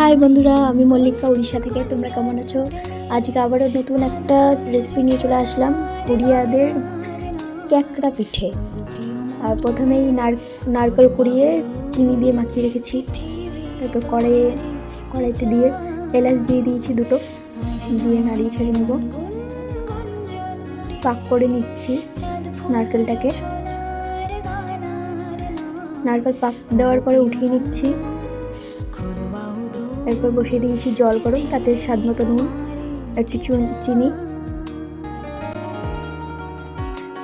High বন্ধুরা, আমি মল্লিকা উড়িষ্যা থেকে। তোমরা কেমন আছো? আজকে আবারও নতুন একটা রেসিপি নিয়ে চলে আসলাম, উড়িয়াদের ক্যাকড়া পিঠে। আর প্রথমেই নারকেল কুড়িয়ে চিনি দিয়ে মাখিয়ে রেখেছি। তারপর কড়াইতে দিয়ে এলাচ দিয়ে দিয়েছি দুটো, দিয়ে নাড়িয়ে ছাড়িয়ে নেব। পাক করে নিচ্ছি নারকেলটাকে। নারকেল পাক দেওয়ার পরে উঠিয়ে নিচ্ছি। এরপর বসিয়ে দিয়েছি জল গরম, তাতে স্বাদ মতো নুন, একটু চিনি,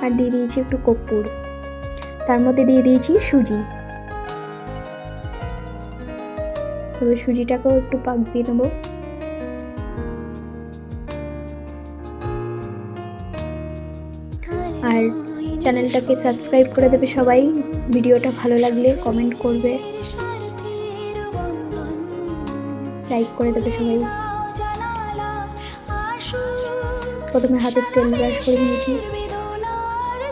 আর দিয়ে দিয়েছি একটু কর্পূর। তার মধ্যে দিয়ে দিয়েছি সুজি। তবে সুজিটাকেও একটু পাক দিয়ে নেব। আর চ্যানেলটাকে সাবস্ক্রাইব করে দেবে সবাই। ভিডিওটা ভালো লাগলে কমেন্ট করবে, লাইক করে দেবে সবাই। প্রথমে হাতের তেল ব্রাশ করে নিয়েছি,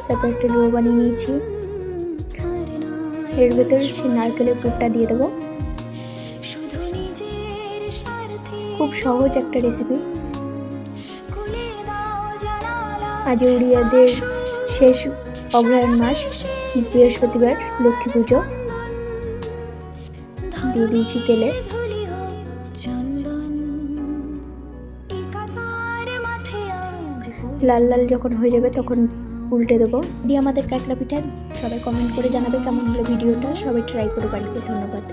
তারপর একটা ডো বানিয়ে নিয়েছি। এর ভেতরে সে নারকেলের পুরটা দিয়ে দেবো। খুব সহজ একটা রেসিপি। আজ উড়িয়াদের শেষ অগ্রহায়ণ মাস, বৃহস্পতিবার, লক্ষ্মী পুজো। দিয়ে দিয়েছি তেলে। লাল লাল যখন হয়ে যাবে তখন উল্টে দেবো। দিয়ে আমাদের কাঁকড়া পিঠা সবাই কমেন্ট করে জানাবে কেমন হলো ভিডিওটা। সবাই ট্রাই করে বাড়িতে। ধন্যবাদ।